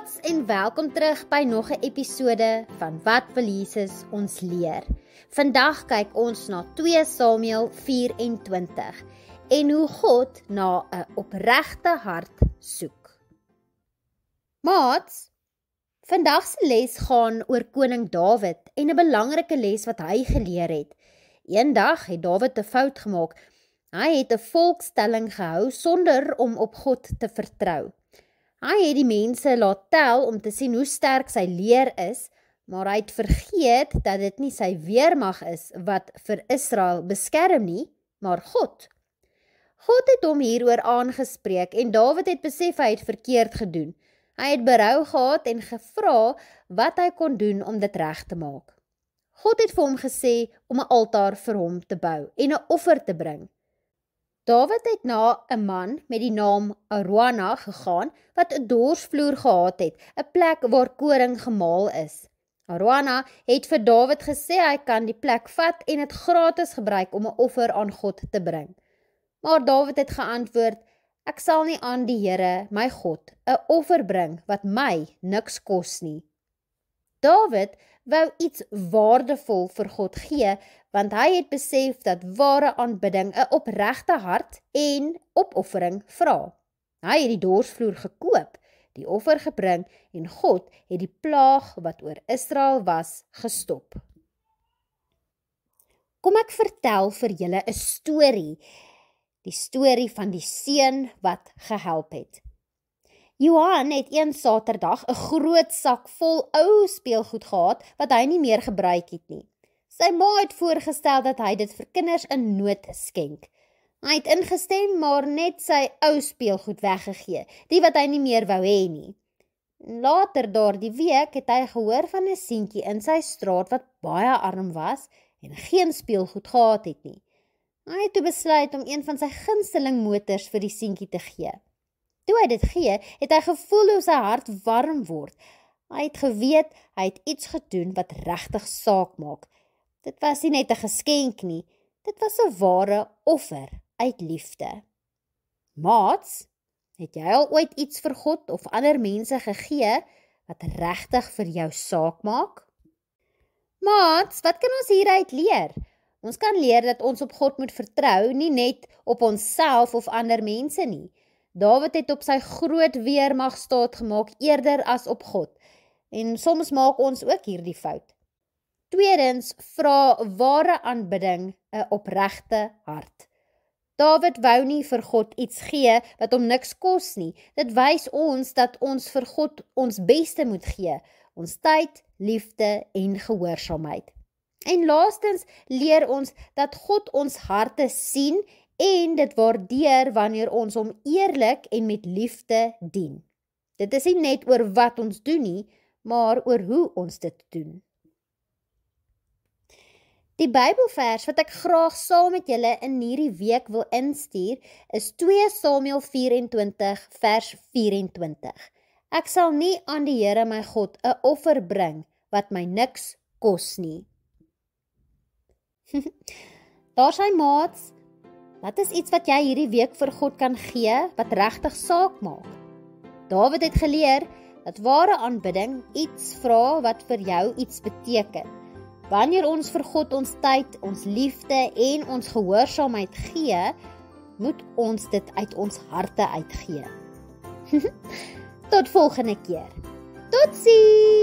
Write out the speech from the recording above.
Maats en welkom terug by nog 'n episode van Wat wil Jesus ons leer. Vandag kyk ons na 2 Samuel 24 en hoe God na 'n opregte hart soek. Maats, vandag se les gaan oor koning Dawid en 'n belangrike les wat hy geleer het. Eendag het Dawid 'n fout gemaak. Hy het 'n volkstelling gehou sonder om op God te vertrou. Hy het die mense laat tel om te sien hoe sterk sy leer is, maar hy het vergeet dat dit nie sy weermag is wat vir Israel beskerm nie, maar God. God het hom hieroor aangespreek en Dawid het besef hy het verkeerd gedoen. Hy het berou gehad en gevra wat hy kon doen om dit reg te maak. God het vir hom gesê om 'n altaar vir hom te bou en 'n offer te bring. Dawid het na 'n man met die naam Araunah gegaan, wat 'n dorsvloer gehad het, 'n plek waar koring gemaal is. Araunah het vir Dawid gesê hy kan die plek vat en dit gratis gebruik om 'n offer aan God te bring. Maar Dawid het geantwoord, ek sal nie aan die Here, my God, 'n offer bring wat my niks kos nie. Dawid wou iets waardevol vir God gee, want hy het besef dat ware aanbidding 'n opregte hart en opoffering vra. Hy het die dorsvloer gekoop, die offer gebring en God het die plaag wat oor Israel was gestop. Kom ek vertel vir julle 'n storie, die storie van die seun wat gehelp het. Johan het een Saterdag 'n groot sak vol ou speelgoed gehad wat hy nie meer gebruik het nie. Sy ma het voorgestel dat hy dit vir kinders in nood skenk. Hy het ingestem, maar net sy ou speelgoed weggegee, die wat hy nie meer wou hê nie. Later daardie week het hy gehoor van 'n seentjie in sy straat wat baie arm was en geen speelgoed gehad het nie. Hy het toe besluit om een van sy gunsteling motors vir die seentjie te gee. Toe hy dit gee, het hy gevoel hoe sy hart warm word. Hy het geweet hy het iets gedoen wat regtig saak maak. Dit was nie net 'n geskenk nie, dit was 'n ware offer uit liefde. Maats, het jy al ooit iets vir God of ander mense gegee wat regtig vir jou saak maak? Maats, wat kan ons hieruit leer? Ons kan leer dat ons op God moet vertrou, nie net op onsself of ander mense nie. Dawid het op sy groot weermag staat gemaak eerder as op God. En soms maak ons ook hierdie fout. Tweedens, vra ware aanbidding 'n opregte hart. Dawid wou nie vir God iets gee wat hom niks kos nie. Dit wys ons dat ons vir God ons beste moet gee, ons tyd, liefde en gehoorsaamheid. En laastens leer ons dat God ons harte sien en dit waardeer wanneer ons hom eerlik en met liefde dien. Dit is nie net oor wat ons doen nie, maar oor hoe ons dit doen. Die Bybelvers wat ek graag saam met julle in hierdie week wil instuur, is 2 Samuel 24 vers 24. Ek sal nie aan die Here my God 'n offer bring wat my niks kos nie. Daar sy maats, wat is iets wat jy hierdie week vir God kan gee wat regtig saak maak? Dawid het geleer dat ware aanbidding iets vra wat vir jou iets beteken. Wanneer ons vir God ons tyd, ons liefde en ons gehoorsaamheid gee, moet ons dit uit ons harte uitgee. Tot volgende keer. Totsiens!